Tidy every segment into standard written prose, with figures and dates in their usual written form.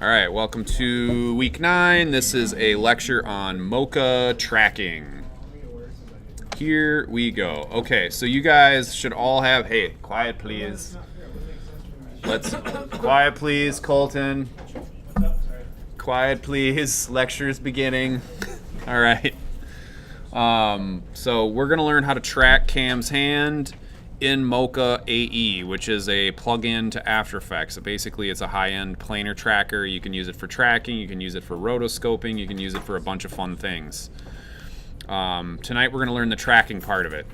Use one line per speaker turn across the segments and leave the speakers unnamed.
All right, welcome to week 9. This is a lecture on Mocha tracking. Here we go. Okay, so you guys should all have, hey, quiet please. Quiet please, Colton. Quiet please, lecture's beginning. All right. So we're gonna learn how to track Cam's hand in Mocha AE, which is a plug-in to After Effects. So basically it's a high-end planar tracker. You can use it for tracking, you can use it for rotoscoping, you can use it for a bunch of fun things. Tonight we're going to learn the tracking part of it.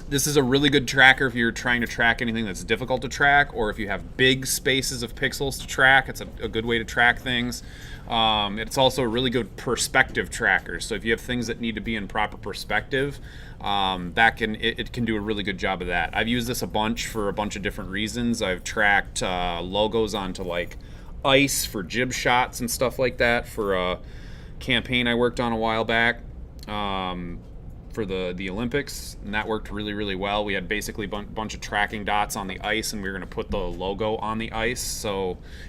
This is a really good tracker if you're trying to track anything that's difficult to track, or if you have big spaces of pixels to track. It's a good way to track things. It's also a really good perspective tracker. So if you have things that need to be in proper perspective, it can do a really good job of that. I've used this a bunch for a bunch of different reasons. I've tracked logos onto like ice for jib shots and stuff like that for a campaign I worked on a while back. For the Olympics, and that worked really, really well. We had basically a bunch of tracking dots on the ice, and we were going to put the logo on the ice.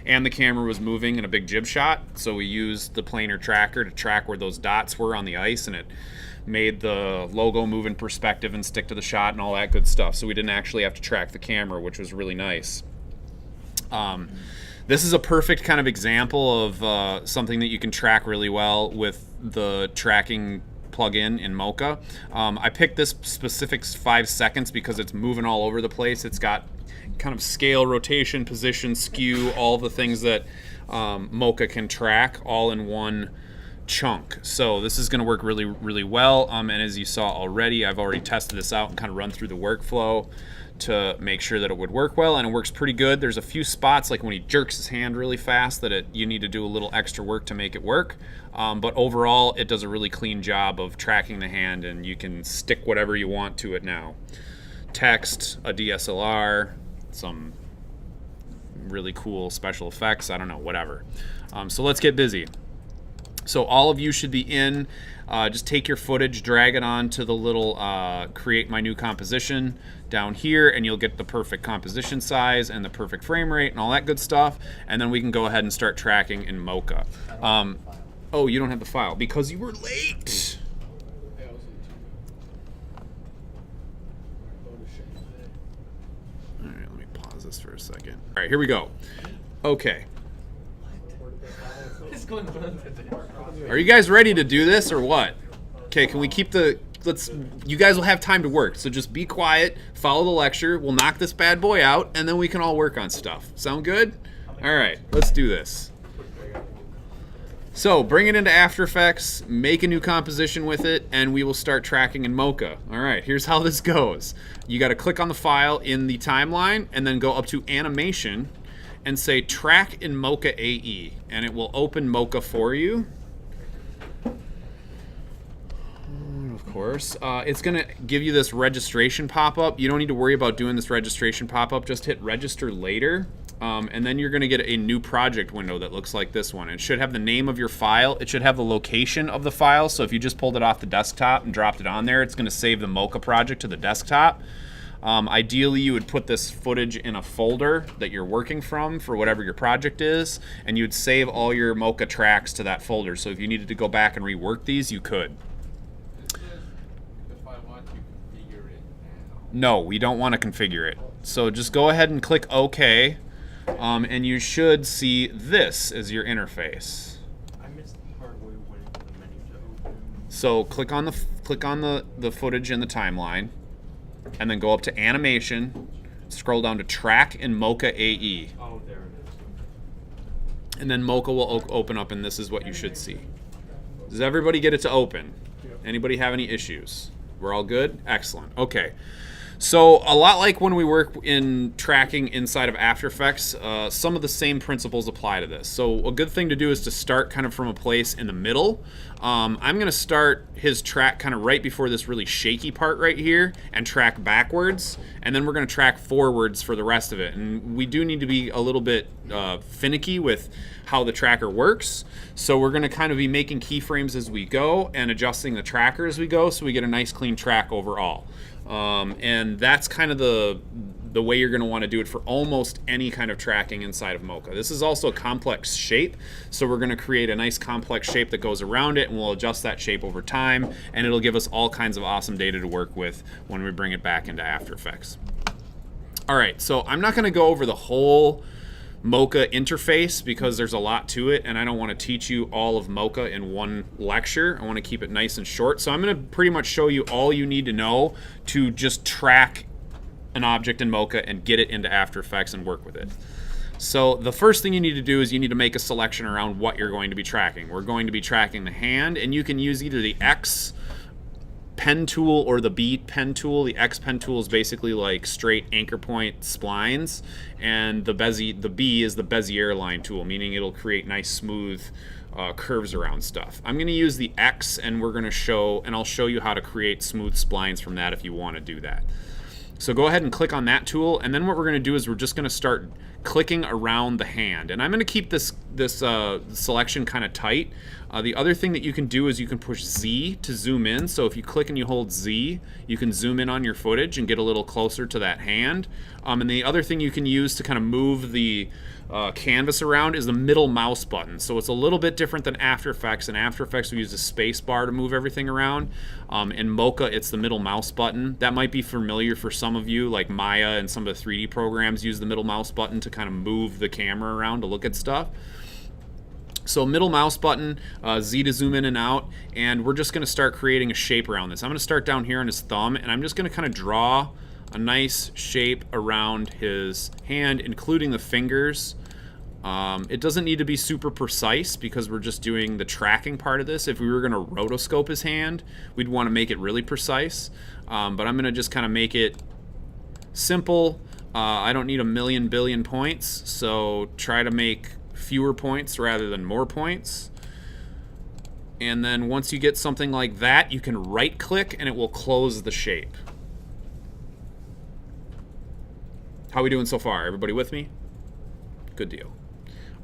And the camera was moving in a big jib shot, so we used the planar tracker to track where those dots were on the ice, and it made the logo move in perspective and stick to the shot and all that good stuff. So we didn't actually have to track the camera, which was really nice. This is a perfect kind of example of something that you can track really well with the tracking plug-in in Mocha. I picked this specific 5 seconds because it's moving all over the place. It's got kind of scale, rotation, position, skew, all the things that Mocha can track all in one chunk. So this is going to work really, really well. And as you saw already, I've already tested this out and kind of run through the workflow to make sure that it would work well, and it works pretty good. There's a few spots, like when he jerks his hand really fast, that you need to do a little extra work to make it work. But overall, it does a really clean job of tracking the hand, and you can stick whatever you want to it now. Text, a DSLR, some really cool special effects, I don't know, whatever. So let's get busy. So all of you should be in. Just take your footage, drag it on to the little create my new composition down here, and you'll get the perfect composition size and the perfect frame rate and all that good stuff. And then we can go ahead and start tracking in Mocha. Oh, you don't have the file because you were late. All right, let me pause this for a second. All right, here we go. Okay. Are you guys ready to do this or what? Okay, can we keep you guys will have time to work, so just be quiet, follow the lecture, we'll knock this bad boy out, and then we can all work on stuff. Sound good? All right, let's do this. So bring it into After Effects, make a new composition with it, and we will start tracking in Mocha. All right, here's how this goes. You got to click on the file in the timeline, and then go up to Animation, and say track in Mocha AE, and it will open Mocha for you. Of course. It's going to give you this registration pop-up. You don't need to worry about doing this registration pop-up. Just hit register later, and then you're going to get a new project window that looks like this one. It should have the name of your file. It should have the location of the file, so if you just pulled it off the desktop and dropped it on there, it's going to save the Mocha project to the desktop. Ideally, you would put this footage in a folder that you're working from for whatever your project is, and you would save all your Mocha tracks to that folder. So if you needed to go back and rework these, you could.
If I want to configure it now.
No, we don't want to configure it. So just go ahead and click OK, and you should see this as your interface.
I missed the part where we went into the menu to open.
So click on the footage in the timeline, and then go up to Animation, scroll down to Track in Mocha AE.
Oh, there it is.
And then Mocha will open up, and this is what you should see. Does everybody get it to open? Anybody have any issues? We're all good? Excellent. Okay. So a lot like when we work in tracking inside of After Effects, some of the same principles apply to this. So a good thing to do is to start kind of from a place in the middle. I'm going to start his track kind of right before this really shaky part right here and track backwards, and then we're going to track forwards for the rest of it. And we do need to be a little bit finicky with how the tracker works. So we're going to kind of be making keyframes as we go and adjusting the tracker as we go, so we get a nice clean track overall. And that's kind of the way you're going to want to do it for almost any kind of tracking inside of Mocha. This is also a complex shape, so we're going to create a nice complex shape that goes around it, and we'll adjust that shape over time, and it'll give us all kinds of awesome data to work with when we bring it back into After Effects. All right, so I'm not going to go over the whole Mocha interface because there's a lot to it, and I don't want to teach you all of Mocha in one lecture. I want to keep it nice and short. So I'm going to pretty much show you all you need to know to just track an object in Mocha and get it into After Effects and work with it. So the first thing you need to do is you need to make a selection around what you're going to be tracking. We're going to be tracking the hand, and you can use either the X pen tool or the B pen tool. The X pen tool is basically like straight anchor point splines, and the B is the Bezier line tool, meaning it'll create nice smooth curves around stuff. I'm going to use the X, and I'll show you how to create smooth splines from that if you want to do that. So go ahead and click on that tool, and then what we're going to do is we're just going to start clicking around the hand. And I'm going to keep this selection kind of tight. The other thing that you can do is you can push Z to zoom in. So if you click and you hold Z, you can zoom in on your footage and get a little closer to that hand. And the other thing you can use to kind of move the canvas around is the middle mouse button. So it's a little bit different than After Effects. In After Effects, we use the space bar to move everything around. In Mocha, it's the middle mouse button. That might be familiar for some of you, like Maya and some of the 3D programs use the middle mouse button to kind of move the camera around to look at stuff. So middle mouse button, Z to zoom in and out, and we're just going to start creating a shape around this. I'm going to start down here on his thumb, and I'm just going to kind of draw a nice shape around his hand, including the fingers. It doesn't need to be super precise because we're just doing the tracking part of this. If we were going to rotoscope his hand, we'd want to make it really precise. But I'm going to just kind of make it simple. I don't need a million billion points, so try to make fewer points rather than more points. And then once you get something like that, you can right click and it will close the shape. How are we doing so far? Everybody with me? Good deal.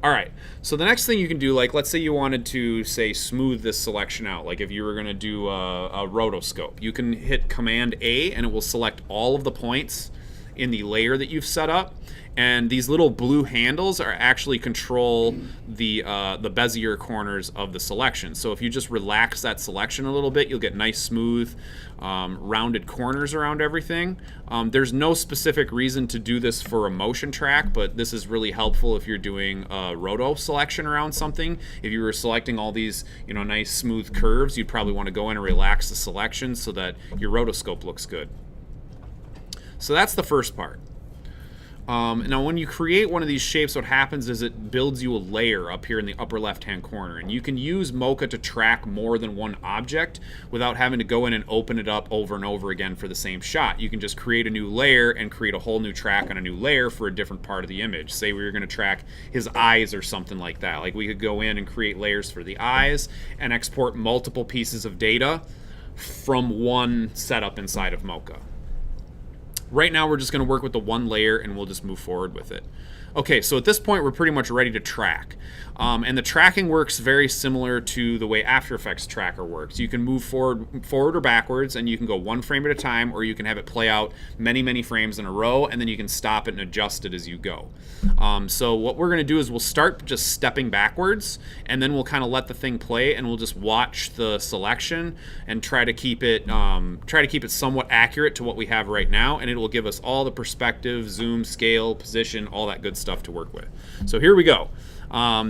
All right, so the next thing you can do, like let's say you wanted to, say, smooth this selection out, like if you were gonna do a rotoscope, you can hit Command A and it will select all of the points in the layer that you've set up, and these little blue handles are actually control the Bezier corners of the selection. So if you just relax that selection a little bit, you'll get nice smooth rounded corners around everything. There's no specific reason to do this for a motion track, but this is really helpful if you're doing a roto selection around something. If you were selecting all these, nice smooth curves, you'd probably want to go in and relax the selection so that your rotoscope looks good. So that's the first part. Now when you create one of these shapes, what happens is it builds you a layer up here in the upper left hand corner, and you can use Mocha to track more than one object without having to go in and open it up over and over again for the same shot. You can just create a new layer and create a whole new track on a new layer for a different part of the image. Say we were going to track his eyes or something like that. Like we could go in and create layers for the eyes and export multiple pieces of data from one setup inside of Mocha. Right now we're just going to work with the one layer and we'll just move forward with it. Okay, so at this point we're pretty much ready to track. And the tracking works very similar to the way After Effects Tracker works. You can move forward or backwards, and you can go one frame at a time, or you can have it play out many frames in a row, and then you can stop it and adjust it as you go. So what we're going to do is we'll start just stepping backwards, and then we'll kind of let the thing play, and we'll just watch the selection and try to keep it somewhat accurate to what we have right now, and it will give us all the perspective, zoom, scale, position, all that good stuff to work with. So here we go.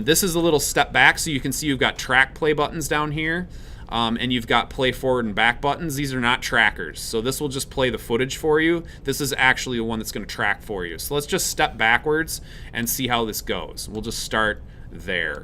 This is a little step back, so you can see you've got track play buttons down here, and you've got play forward and back buttons. These are not trackers, so this will just play the footage for you. This is actually the one that's going to track for you. So let's just step backwards and see how this goes. We'll just start there.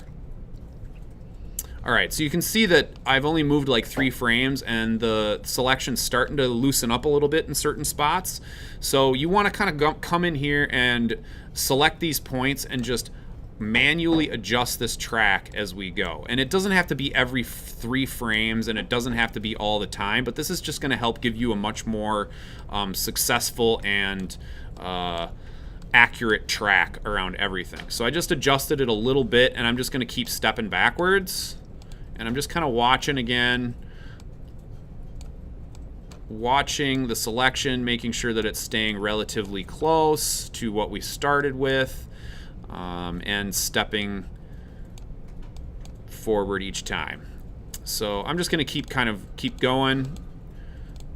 All right, so you can see that I've only moved like 3 frames, and the selection's starting to loosen up a little bit in certain spots. So you want to kind of come in here and select these points and just manually adjust this track as we go. And it doesn't have to be every 3 frames, and it doesn't have to be all the time, but this is just going to help give you a much more successful and accurate track around everything. So I just adjusted it a little bit, and I'm just going to keep stepping backwards, and I'm just kind of watching again. watching the selection, making sure that it's staying relatively close to what we started with, and stepping forward each time. So I'm just going to keep going,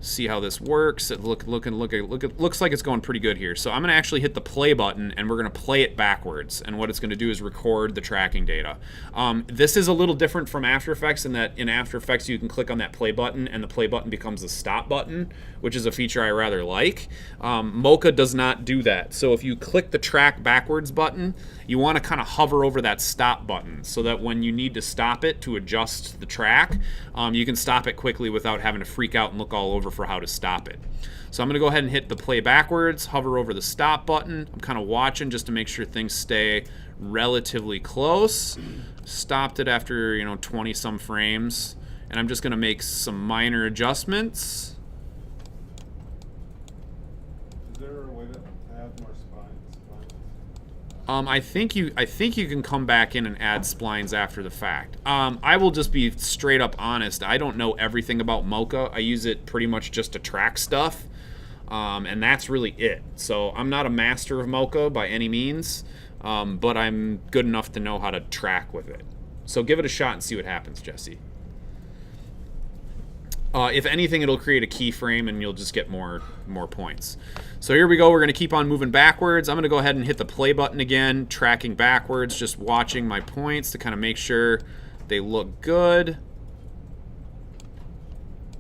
see how this works. It looks like it's going pretty good here. So I'm going to actually hit the play button, and we're going to play it backwards. And what it's going to do is record the tracking data. This is a little different from After Effects in that in After Effects you can click on that play button, and the play button becomes the stop button, which is a feature I rather like. Mocha does not do that. So if you click the track backwards button, you want to kind of hover over that stop button so that when you need to stop it to adjust the track, you can stop it quickly without having to freak out and look all over for how to stop it. So I'm going to go ahead and hit the play backwards, hover over the stop button. I'm kind of watching just to make sure things stay relatively close. Stopped it after 20 some frames, and I'm just going to make some minor adjustments.
Is there a way to add more splines?
I think you can come back in and add splines after the fact. I will just be straight up honest. I don't know everything about Mocha. I use it pretty much just to track stuff, and that's really it. So I'm not a master of Mocha by any means, but I'm good enough to know how to track with it. So give it a shot and see what happens, Jesse. If anything, it'll create a keyframe and you'll just get more points. So here we go. We're going to keep on moving backwards. I'm going to go ahead and hit the play button again, tracking backwards, just watching my points to kind of make sure they look good.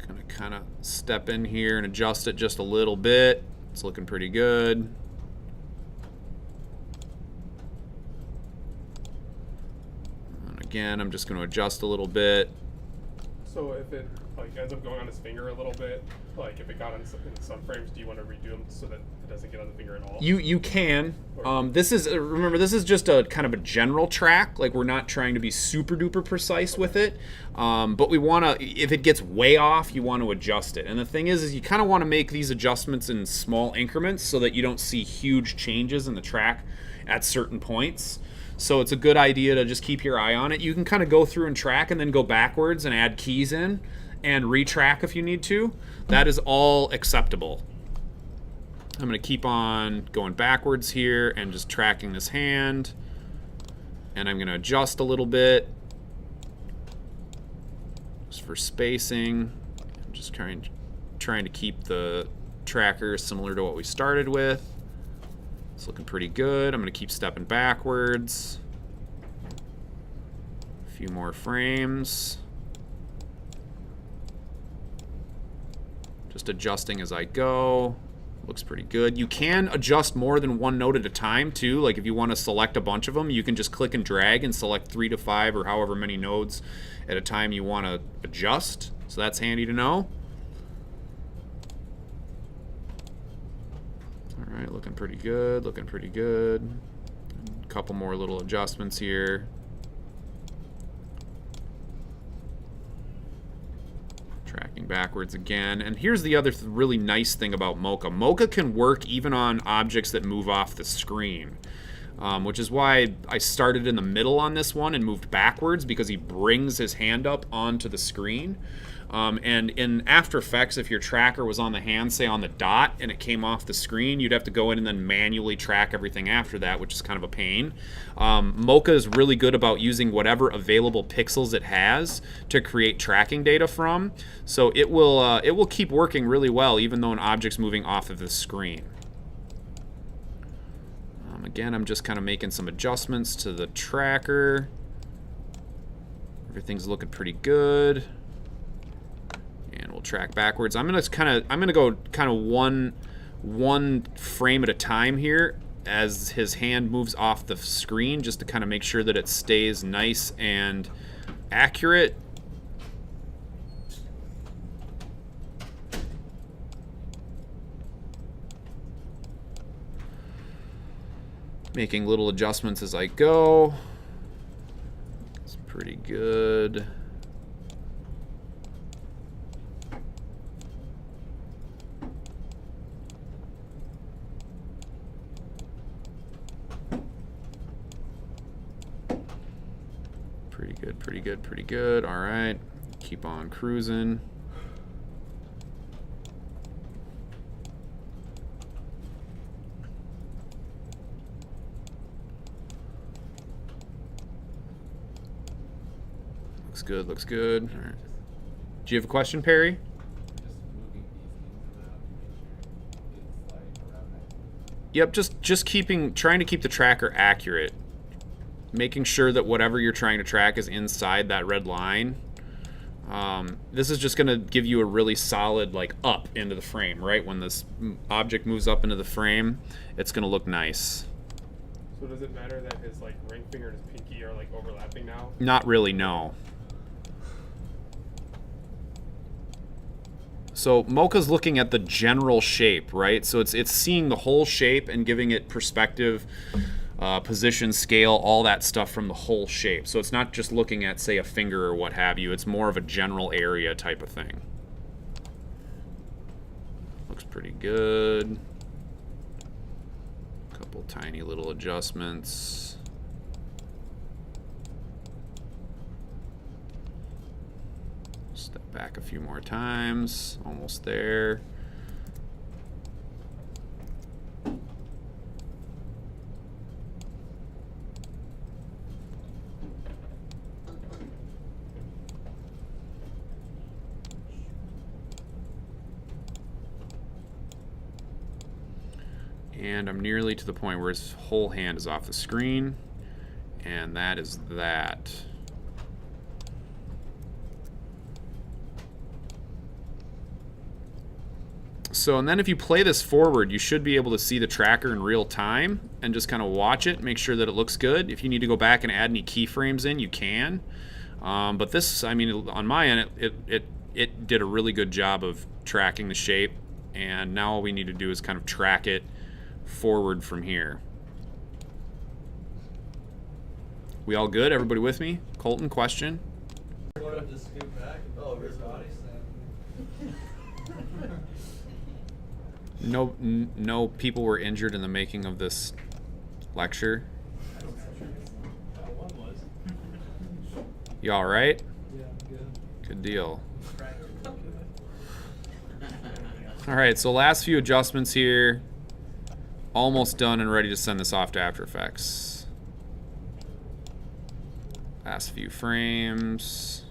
Going to kind of step in here and adjust it just a little bit. It's looking pretty good. And again, I'm just going to adjust a little bit.
So if it ends up going on his finger a little bit, if it got in some frames, do you want to redo them so that it doesn't get on the finger at all?
You can. This is remember, this is just a kind of a general track. Like, we're not trying to be super duper precise with it, but we want to. If it gets way off, you want to adjust it. And the thing is you kind of want to make these adjustments in small increments so that you don't see huge changes in the track at certain points. So it's a good idea to just keep your eye on it. You can kind of go through and track and then go backwards and add keys in and retrack if you need to. That is all acceptable. I'm going to keep on going backwards here and just tracking this hand. And I'm going to adjust a little bit just for spacing. I'm just trying to keep the tracker similar to what we started with. It's looking pretty good. I'm going to keep stepping backwards. A few more frames. Just adjusting as I go. Looks pretty good. You can adjust more than one node at a time too. Like, if you want to select a bunch of them, you can just click and drag and select 3 to 5 or however many nodes at a time you want to adjust. So that's handy to know. All right, looking pretty good, looking pretty good. A couple more little adjustments here. Tracking backwards again. And here's the other really nice thing about Mocha. Mocha can work even on objects that move off the screen, which is why I started in the middle on this one and moved backwards, because he brings his hand up onto the screen. And in After Effects, if your tracker was on the hand, say on the dot, and it came off the screen, you'd have to go in and then manually track everything after that, which is kind of a pain. Mocha is really good about using whatever available pixels it has to create tracking data from. So it will keep working really well, even though an object's moving off of the screen. Again, I'm just kind of making some adjustments to the tracker. Everything's looking pretty good. And we'll track backwards. I'm gonna go kind of one frame at a time here as his hand moves off the screen, just to kind of make sure that it stays nice and accurate. Making little adjustments as I go. It's pretty good. Pretty good, pretty good, pretty good. All right, keep on cruising. Looks good, looks good. All right. Do you have a question, Perry?
Just moving these things around to make sure it's like around that.
Yep, just trying to keep the tracker accurate. Making sure that whatever you're trying to track is inside that red line. This is just going to give you a really solid like up into the frame, right? When this object moves up into the frame, it's going to look nice.
So does it matter that his like ring finger and his pinky are like overlapping now?
Not really, no. So Mocha's looking at the general shape, right? So it's seeing the whole shape and giving it perspective, position, scale, all that stuff from the whole shape. So it's not just looking at, say, a finger or what have you. It's more of a general area type of thing. Looks pretty good. Couple tiny little adjustments. Step back a few more times. Almost there. And I'm nearly to the point where his whole hand is off the screen. And that is that. So, and then if you play this forward, you should be able to see the tracker in real time and just kind of watch it, make sure that it looks good. If you need to go back and add any keyframes in, you can. But this, I mean, on my end, it did a really good job of tracking the shape. And now all we need to do is kind of track it forward from here. We all good? Everybody with me? Colton, question?
Wanted to scoot back. Oh, his body
No people were injured in the making of this lecture.
One was.
You all right?
Yeah, good.
Good deal. All right, so last few adjustments here. Almost done and ready to send this off to After Effects. Last few frames.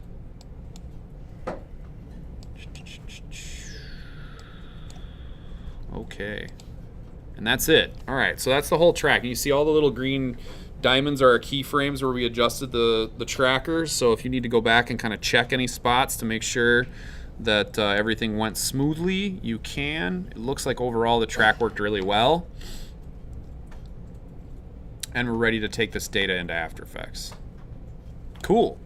Okay. And that's it. All right, so that's the whole track. And you see all the little green diamonds are our keyframes where we adjusted the tracker. So if you need to go back and kind of check any spots to make sure that everything went smoothly, you can. It looks like overall the track worked really well. And we're ready to take this data into After Effects. Cool.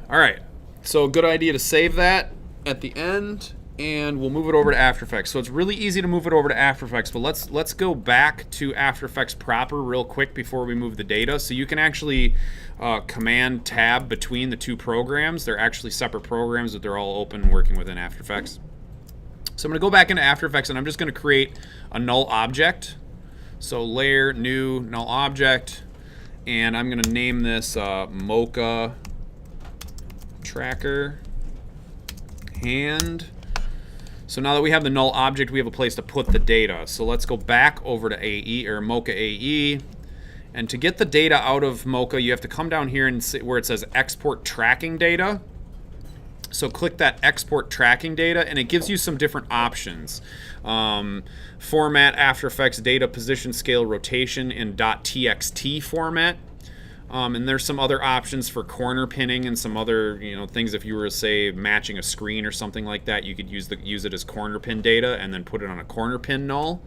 All right, so a good idea to save that at the end, and we'll move it over to After Effects. So it's really easy to move it over to After Effects, but let's go back to After Effects proper real quick before we move the data. So you can actually command tab between the two programs. They're actually separate programs, but they're all open working within After Effects. So I'm going to go back into After Effects, and I'm just going to create a null object. So layer, new, null object, and I'm going to name this Mocha tracker hand. So now that we have the null object, we have a place to put the data. So let's go back over to AE, or Mocha AE. And to get the data out of Mocha, you have to come down here and see where it says export tracking data. So click that export tracking data, and it gives you some different options. Format, After Effects, data, position, scale, rotation in .txt format. And there's some other options for corner pinning and some other things. If you were to say matching a screen or something like that, you could use it as corner pin data and then put it on a corner pin null.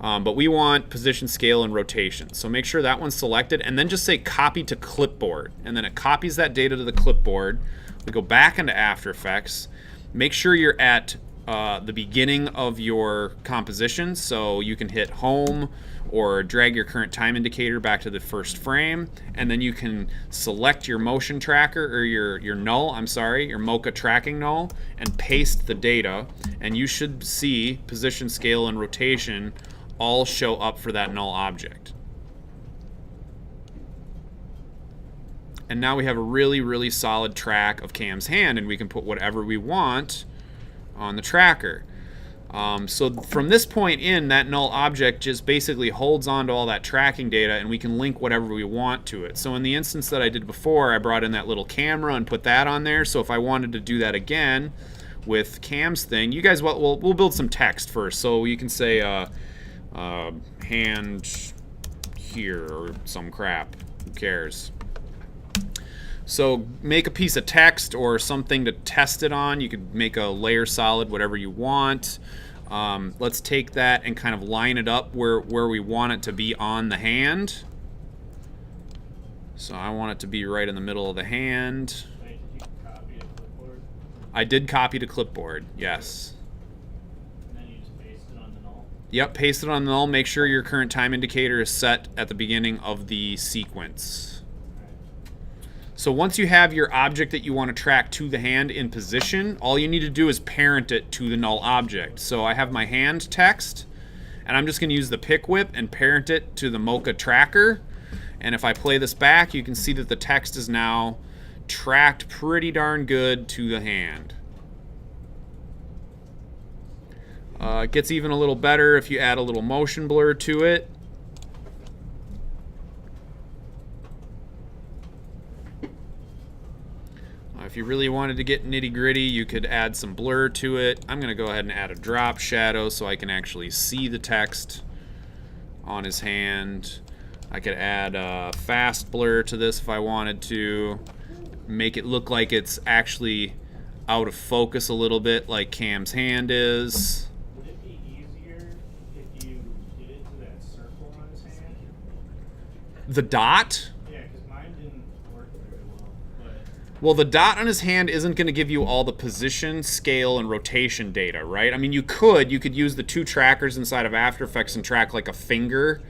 But we want position, scale, and rotation. So make sure that one's selected, and then just say copy to clipboard, and then it copies that data to the clipboard. We go back into After Effects. Make sure you're at the beginning of your composition, so you can hit home or drag your current time indicator back to the first frame, and then you can select your motion tracker, or your null, your Mocha tracking null, and paste the data, and you should see position, scale, and rotation all show up for that null object. And now we have a really, really solid track of Cam's hand, and we can put whatever we want on the tracker. So from this point in, that null object just basically holds on to all that tracking data, and we can link whatever we want to it. So in the instance that I did before, I brought in that little camera and put that on there. So if I wanted to do that again with Cam's thing, you guys, we'll build some text first. So you can say hand here or some crap. Who cares? So make a piece of text or something to test it on. You could make a layer solid, whatever you want. Let's take that and kind of line it up where we want it to be on the hand. So I want it to be right in the middle of the hand.
Wait, did you copy a clipboard?
I did copy to clipboard, yes.
And then you just paste it on the null?
Yep, paste it on the null. Make sure your current time indicator is set at the beginning of the sequence. So once you have your object that you want to track to the hand in position, all you need to do is parent it to the null object. So I have my hand text, and I'm just going to use the pick whip and parent it to the Mocha tracker. And if I play this back, you can see that the text is now tracked pretty darn good to the hand. It gets even a little better if you add a little motion blur to it. If you really wanted to get nitty gritty, you could add some blur to it. I'm going to go ahead and add a drop shadow so I can actually see the text on his hand. I could add a fast blur to this if I wanted to. Make it look like it's actually out of focus a little bit, like Cam's hand is.
Would it be easier if you did it to that circle on his hand?
The dot?
Yeah, because mine didn't work very well. But
Well, the dot on his hand isn't going to give you all the position, scale, and rotation data, right? I mean, you could use the two trackers inside of After Effects and track like a finger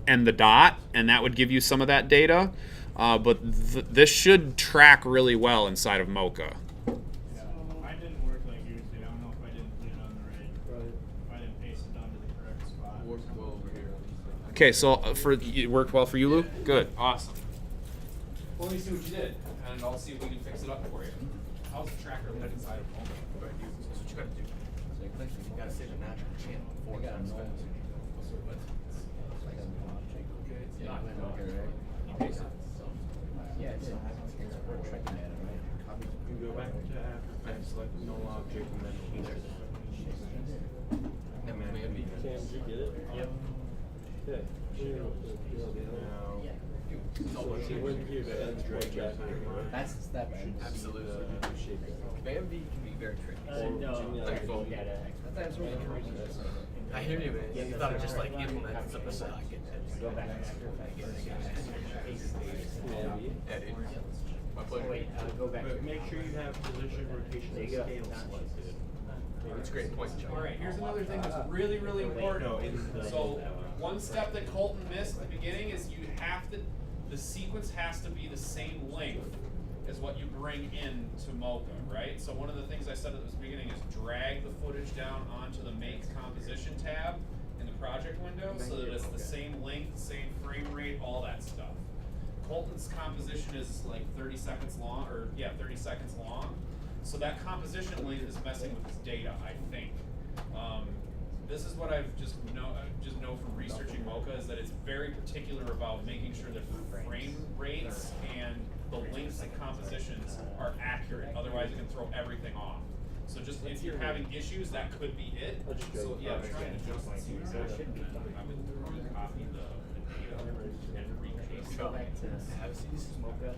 and the dot, and that would give you some of that data. But this should track really well inside of Mocha.
yeah, mine didn't work like yours did. I don't know if I didn't put it on the right. If I didn't paste it onto the correct spot.
Works well over here.
Okay, so it worked well for you, Lou? Good, awesome.
Well, let me see what you did, and I'll see if we can fix it up for you. How's the tracker look inside of Mocha?
That's what you gotta do. So you gotta save a natural channel 4 times faster.
Yeah, I know.
You paste it. Yeah, it's we're checking at it, right? Copy.
You go back to After Effects, select the null object, and then
That man may be.
Cam, did you get it?
Yep.
Okay. Now,
See
when you add the drag back,
that's the step. Absolutely. Bambi can be very tricky.
No,
Like, well, that's really crazy. I hear you, man. You thought it just like implemented something, so I get that.
Go back to After Effects.
Yeah, dude. My pleasure.
Wait, go back.
but make sure you have position, rotation,
There
and
you go.
scale selected.
That's a great point, Chuck.
All right, here's another thing that's really, really important. So one step that Colton missed at the beginning is the sequence has to be the same length as what you bring in to Mocha, right? So one of the things I said at the beginning is drag the footage down onto the Make Composition tab in the project window so that it's the same length, same frame rate, all that stuff. Colton's composition is like 30 seconds long, 30 seconds long. So that composition length is messing with his data, I think. This is what I've just know from researching Mocha is that it's very particular about making sure that frame rates and the lengths and compositions are accurate. Otherwise, it can throw everything off. So just if you're having issues, that could be it. So yeah, I'm trying to adjust it. So it should be. I would copy the data and repaste it.
Go back to have you seen this is Mocha?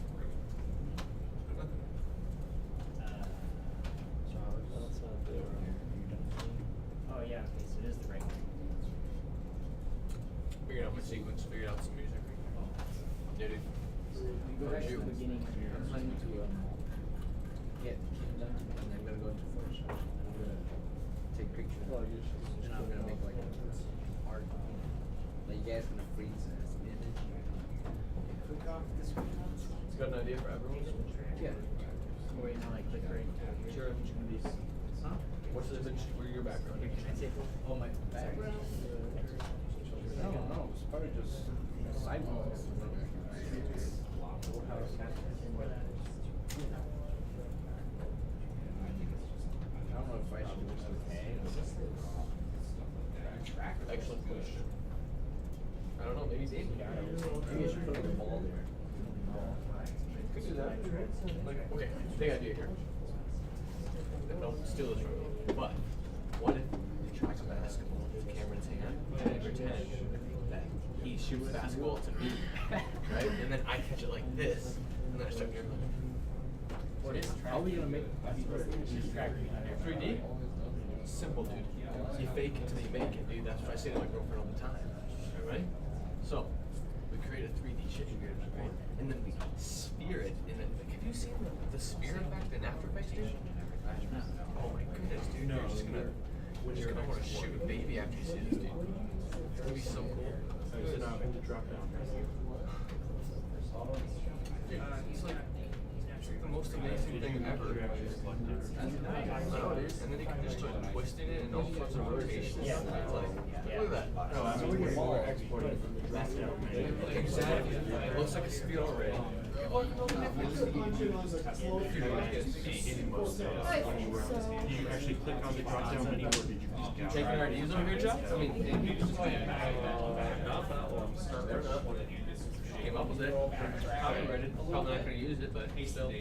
Oh yeah, okay, so it is the right one.
Figured out my sequence, figured out some music. Yeah, dude.
You go back to the beginning here. I'm planning to get Cam done, and I'm gonna go into Photoshop, and I'm gonna take pictures. And I'm gonna make like art. Like you guys gonna freeze some image. Click off this one.
You got an idea for everyone?
Yeah. Wait, now I click right. Sure, I'm just gonna be. Huh?
What's the image? Where's your background?
Can I take one? Oh, my background? I don't know. It's probably just sidewalks. I don't know if I should just okay. Maybe you should put like a ball there.
Could do that. Like, okay, big idea here. Don't steal this from me. But what if they track a basketball with Cameron's hand and I pretend that he shoots basketball to me, right? And then I catch it like this, and then I start dribbling.
How are we gonna make
3D? Simple, dude. You fake it till you make it, dude. That's what I say to my girlfriend all the time. Alright? So, we create a 3D shit, right? And then we sphere it in a. Like, have you seen the sphere effect in After Effects, dude? Oh my goodness, dude. You're just gonna want to shoot a baby after you see this, dude. It's gonna be so cool.
So now I have to drop down.
Dude, it's like the most amazing thing ever. I know it is. And then you can just start twisting it in all sorts of rotations. It's like, look at that.
No, I mean, we're exporting from the drop down.
Exactly. It looks like a sphere already.
You actually click on the drop down menu, or did you just down?
Taking our ideas over here, Jeff? I mean, came up with it. Copyrighted. Probably not going to use it, but still. Yeah,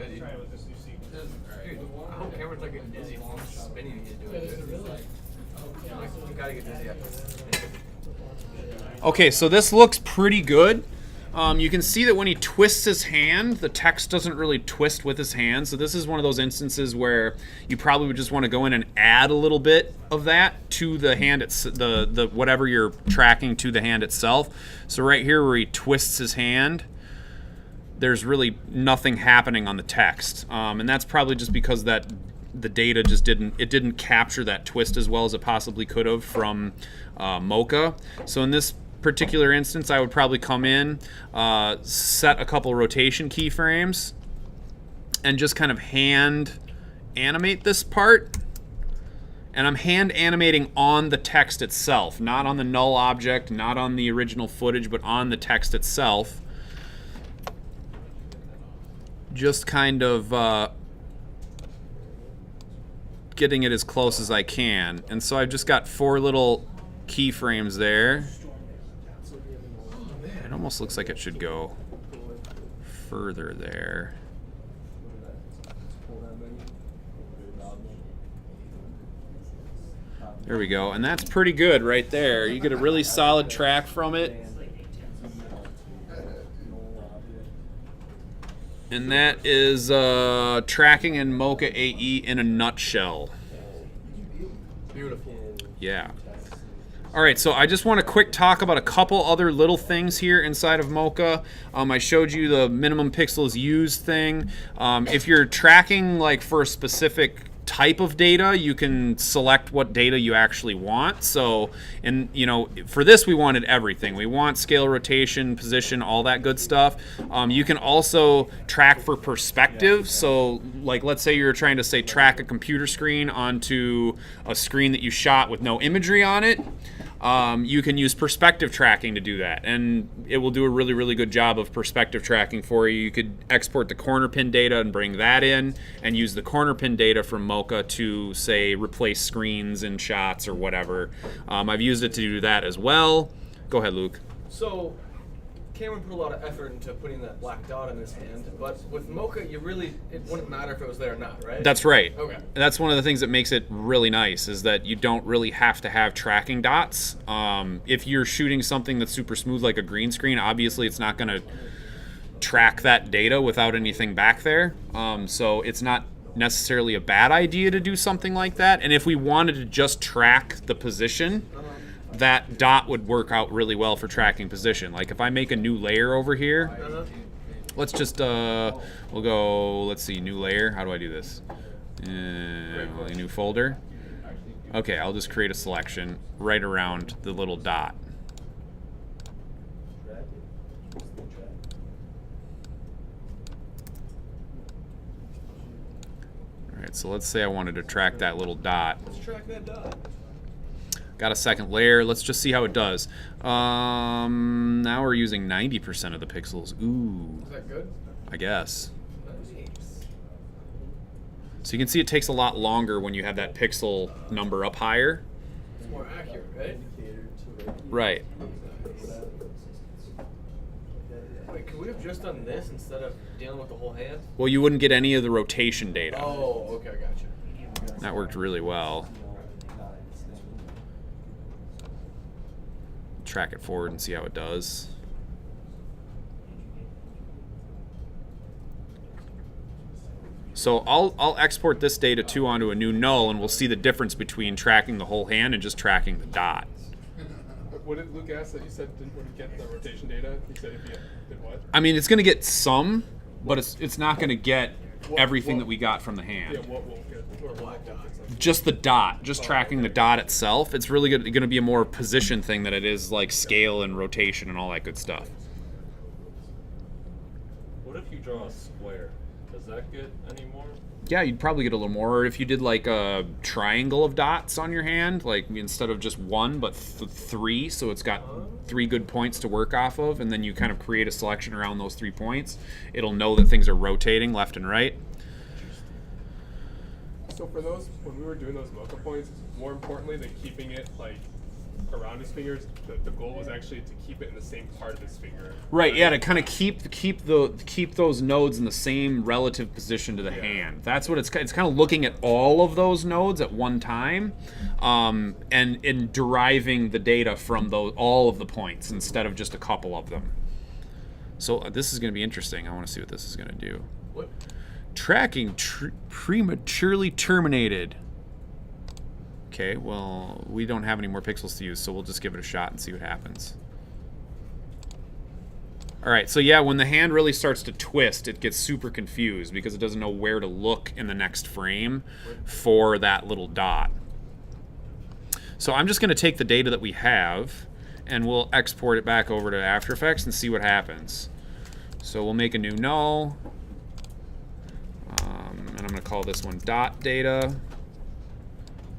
dude. Dude, I hope Cameron's not getting dizzy from spinning he's doing it. You gotta get dizzy after this.
Okay, so this looks pretty good. You can see that when he twists his hand, the text doesn't really twist with his hand. So this is one of those instances where you probably would just want to go in and add a little bit of that to the hand, the whatever you're tracking to the hand itself. So right here where he twists his hand, there's really nothing happening on the text, and that's probably just because that the data just didn't capture that twist as well as it possibly could have from Mocha. So in this particular instance, I would probably come in, set a couple rotation keyframes, and just kind of hand animate this part. And I'm hand animating on the text itself, not on the null object, not on the original footage, but on the text itself. Just kind of getting it as close as I can. And so I've just got 4 little keyframes there. It almost looks like it should go further there. There we go, and that's pretty good right there. You get a really solid track from it. And that is tracking in Mocha AE in a nutshell.
Beautiful.
Yeah. All right, so I just want to quick talk about a couple other little things here inside of Mocha. I showed you the minimum pixels used thing. If you're tracking like for a specific type of data, you can select what data you actually want. So, and you know, for this we wanted everything. We want scale, rotation, position, all that good stuff. You can also track for perspective. So, like, let's say you're trying to say track a computer screen onto a screen that you shot with no imagery on it. You can use perspective tracking to do that, and it will do a really, really good job of perspective tracking for you. You could export the corner pin data and bring that in, and use the corner pin data from Mocha to, say, replace screens in shots or whatever. I've used it to do that as well. Go ahead, Luke.
So, Cameron put a lot of effort into putting that black dot in his hand, but with Mocha, it wouldn't matter if it was there or not, right?
That's right.
Okay.
That's one of the things that makes it really nice, is that you don't really have to have tracking dots. If you're shooting something that's super smooth like a green screen, obviously it's not going to track that data without anything back there. So it's not necessarily a bad idea to do something like that. And if we wanted to just track the position, that dot would work out really well for tracking position. Like if I make a new layer over here, let's just, we'll go, let's see, new layer. How do I do this? A new folder. Okay, I'll just create a selection right around the little dot. All right, so let's say I wanted to track that little dot.
Let's track that dot.
Got a second layer. Let's just see how it does. Now we're using 90% of the pixels. Ooh.
Is that good?
I guess.
Nice.
So you can see it takes a lot longer when you have that pixel number up higher.
It's more accurate, right?
Right.
Wait, could we have just done this instead of dealing with the whole hand?
Well, you wouldn't get any of the rotation data.
Oh, okay, I gotcha.
That worked really well. Track it forward and see how it does. So I'll export this data too onto a new null, and we'll see the difference between tracking the whole hand and just tracking the dot.
What did Luke ask that you said didn't get the rotation data? He said if you did what?
I mean, it's going to get some, but it's not going to get everything
what-
that we got from the hand.
Yeah, what will get or what dot?
Just the dot, just tracking the dot itself. It's really going to be a more position thing than it is like scale and rotation and all that good stuff.
What if you draw a square? Does that get any more?
Yeah, you'd probably get a little more. Or if you did like a triangle of dots on your hand, like instead of just one, but three, so it's got 3 good points to work off of, and then you kind of create a selection around those 3 points. It'll know that things are rotating left and right.
So for those, when we were doing those Mocha points, more importantly than keeping it like around his fingers, the goal was actually to keep it in the same part of his finger.
Right, yeah, to kind of keep those nodes in the same relative position to the hand. That's what it's kind of looking at all of those nodes at one time, and deriving the data from all of the points instead of just a couple of them. So this is going to be interesting. I want to see what this is going to do.
What?
Tracking prematurely terminated. Okay, well, we don't have any more pixels to use, so we'll just give it a shot and see what happens. All right, so yeah, when the hand really starts to twist, it gets super confused because it doesn't know where to look in the next frame for that little dot. So I'm just going to take the data that we have, and we'll export it back over to After Effects and see what happens. So we'll make a new null, and I'm going to call this one dot data.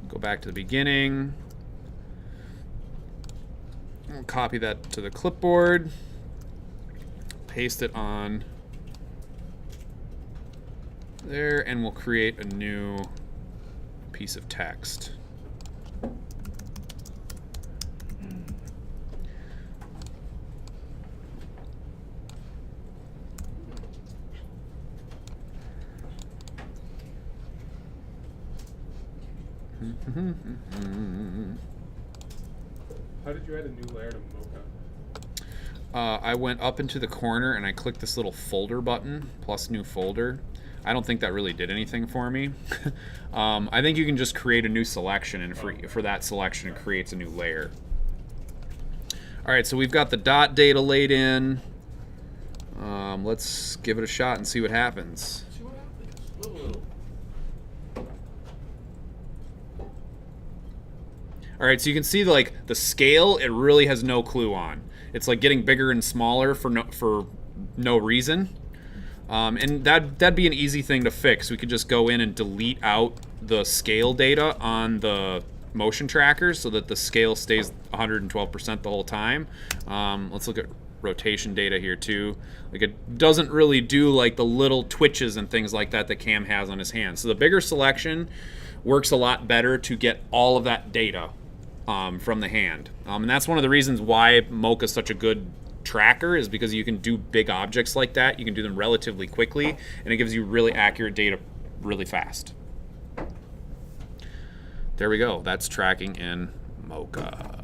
Go back to the beginning. We'll copy that to the clipboard. Paste it on there, and we'll create a new piece of text.
How did you add a new layer to Mocha?
I went up into the corner and I clicked this little folder button, plus new folder. I don't think that really did anything for me. I think you can just create a new selection, and for that selection it creates a new layer. All right, so we've got the dot data laid in. Let's give it a shot and see what happens.
See what happens. Little.
All right, so you can see like the scale, it really has no clue on. It's like getting bigger and smaller for no reason. And that'd be an easy thing to fix. We could just go in and delete out the scale data on the motion trackers so that the scale stays 112% the whole time. Let's look at rotation data here too. Like, it doesn't really do like the little twitches and things like that Cam has on his hand. So the bigger selection works a lot better to get all of that data from the hand. And that's one of the reasons why Mocha is such a good tracker, is because you can do big objects like that. You can do them relatively quickly, and it gives you really accurate data really fast. There we go. That's tracking in Mocha.